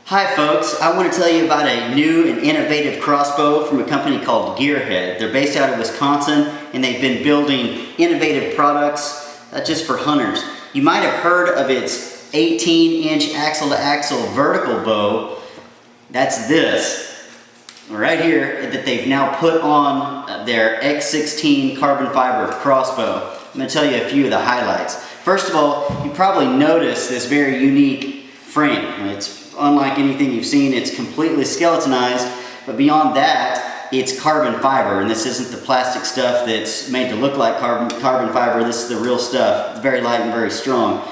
Hi folks, I want to tell you about a new and innovative crossbow from a company called Gearhead. They're based out of Wisconsin and they've been building innovative products just for hunters. You might have heard of its 18-inch axle-to-axle vertical bow. That's this right here that they've now put on their X16 Carbon Fiber crossbow. I'm going to tell you a few of the highlights. First of all, you probably noticed this very unique frame. It's unlike anything you've seen. It's completely skeletonized, but beyond that, it's carbon fiber, and this isn't the plastic stuff that's made to look like carbon fiber. This is the real stuff. It's very light and very strong.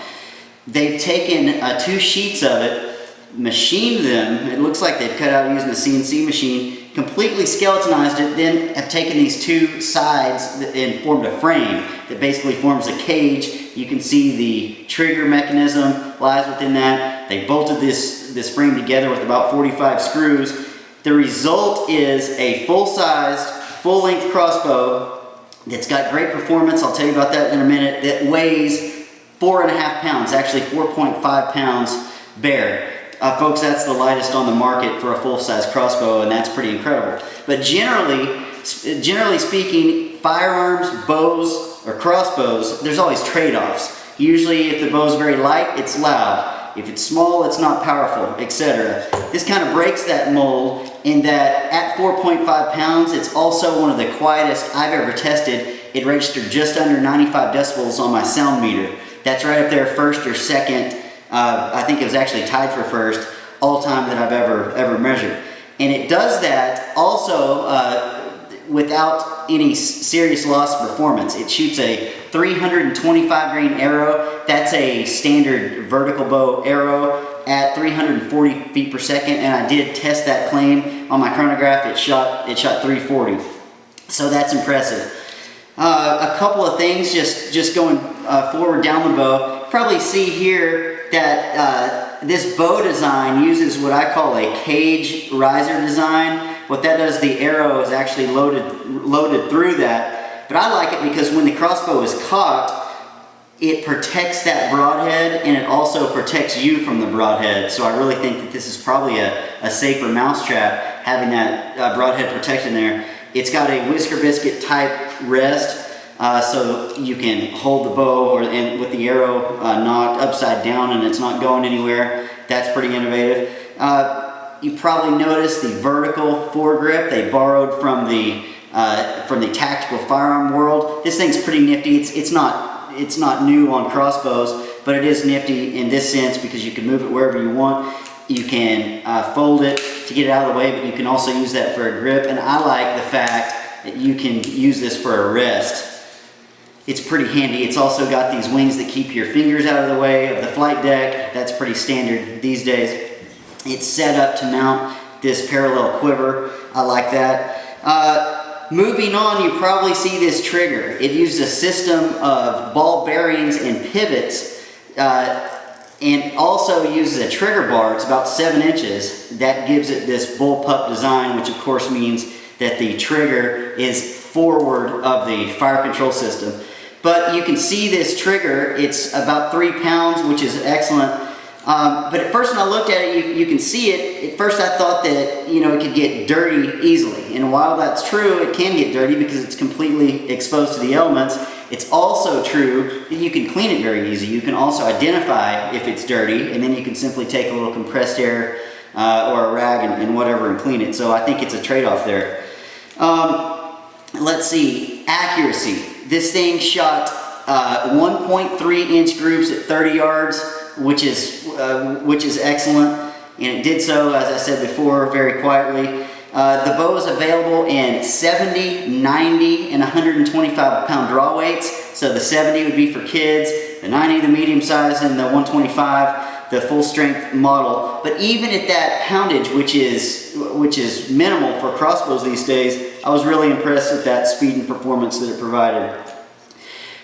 They've taken two sheets of it, machined them. It looks like they've cut out using a CNC machine, completely skeletonized it, then have taken these two sides and formed a frame that basically forms a cage. You can see the trigger mechanism lies within that. They bolted this frame together with about 45 screws. The result is a full-sized, full-length crossbow that's got great performance. I'll tell you about that in a minute. That weighs 4.5 pounds, actually 4.5 pounds bare. Folks, that's the lightest on the market for a full-size crossbow, and that's pretty incredible. But generally speaking, firearms, bows, or crossbows, there's always trade-offs. Usually, if the bow's very light, it's loud. If it's small, it's not powerful, etc. This kind of breaks that mold in that at 4.5 pounds, it's also one of the quietest I've ever tested. It registered just under 95 decibels on my sound meter. That's right up there, first or second. I think it was actually tied for first all time that I've ever measured. And it does that also without any serious loss of performance. It shoots a 325 grain arrow. That's a standard vertical bow arrow at 340 feet per second, and I did test that claim on my chronograph. It shot 340. So that's impressive. A couple of things just going forward down the bow. Probably see here that this bow design uses what I call a cage riser design. What that does, the arrow is actually loaded through that. But I like it because when the crossbow is cocked, it protects that broadhead and it also protects you from the broadhead. So I really think that this is probably a safer mousetrap, having that broadhead protection there. It's got a whisker biscuit type rest. So you can hold the bow and with the arrow knocked upside down and it's not going anywhere. That's pretty innovative. You probably noticed the vertical foregrip they borrowed from the tactical firearm world. This thing's pretty nifty. It's not new on crossbows, but it is nifty in this sense because you can move it wherever you want. You can fold it to get it out of the way, but you can also use that for a grip. And I like the fact that you can use this for a rest. It's pretty handy. It's also got these wings that keep your fingers out of the way of the flight deck. That's pretty standard these days. It's set up to mount this parallel quiver. I like that. Moving on, you probably see this trigger. It uses a system of ball bearings and pivots and also uses a trigger bar. It's about 7 inches. That gives it this bullpup design, which of course means that the trigger is forward of the fire control system. But you can see this trigger. It's about 3 pounds, which is excellent. But at first when I looked at it, you can see it. At first I thought that, it could get dirty easily. And while that's true, it can get dirty because it's completely exposed to the elements. It's also true that you can clean it very easy. You can also identify if it's dirty, and then you can simply take a little compressed air or a rag and whatever and clean it. So I think it's a trade-off there. Let's see, accuracy. This thing shot 1.3 inch groups at 30 yards, which is excellent, and it did so, as I said before, very quietly. The bow is available in 70, 90, and 125 pound draw weights. So the 70 would be for kids, the 90 the medium size, and the 125 the full strength model. But even at that poundage, which is minimal for crossbows these days, I was really impressed with that speed and performance that it provided.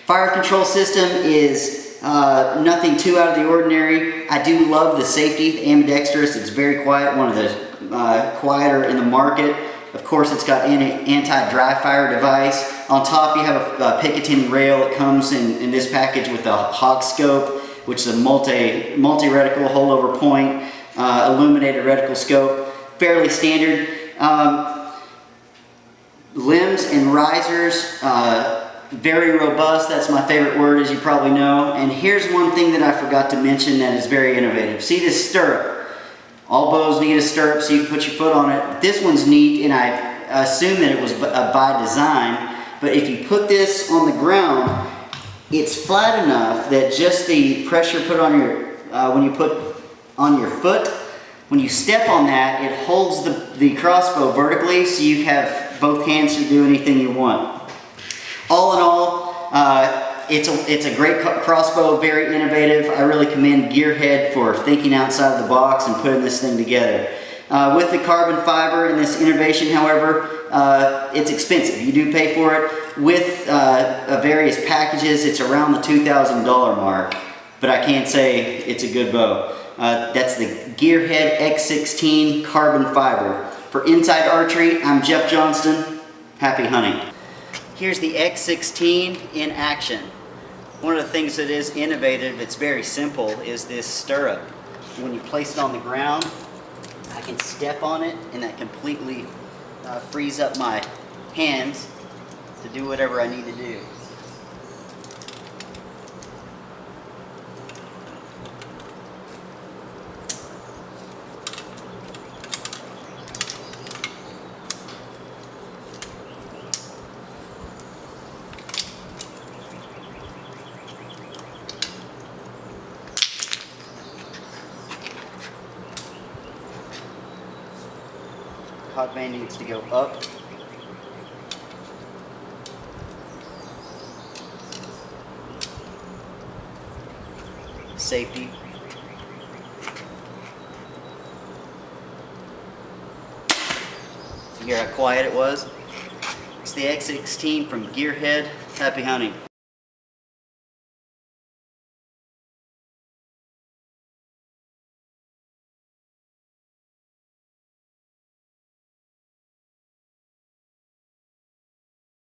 Fire control system is nothing too out of the ordinary. I do love the safety, the ambidextrous. It's very quiet, one of the quieter in the market. Of course, it's got an anti-dry fire device. On top, you have a Picatinny rail. It comes in this package with a hawk scope, which is a multi-reticle holdover point. illuminated reticle scope, fairly standard. Limbs and risers, very robust. That's my favorite word, as you probably know. And here's one thing that I forgot to mention that is very innovative. See this stirrup? All bows need a stirrup so you can put your foot on it. This one's neat, and I assume that it was by design. But if you put this on the ground, it's flat enough that just the pressure put on your, when you put on your foot, when you step on that, it holds the crossbow vertically, so you have both hands to do anything you want. All in all, it's a great crossbow, very innovative. I really commend Gearhead for thinking outside the box and putting this thing together. With the carbon fiber and this innovation, however, it's expensive. You do pay for it. With various packages, it's around the $2,000 mark, but I can't say it's a good bow. That's the Gearhead X16 Carbon Fiber. For Inside Archery, I'm Jeff Johnston. Happy hunting. Here's the X16 in action. One of the things that is innovative, it's very simple, is this stirrup. When you place it on the ground, I can step on it, and that completely frees up my hands to do whatever I need to do. Hot band needs to go up. Safety. You hear how quiet it was? It's the X16 from Gearhead. Happy hunting.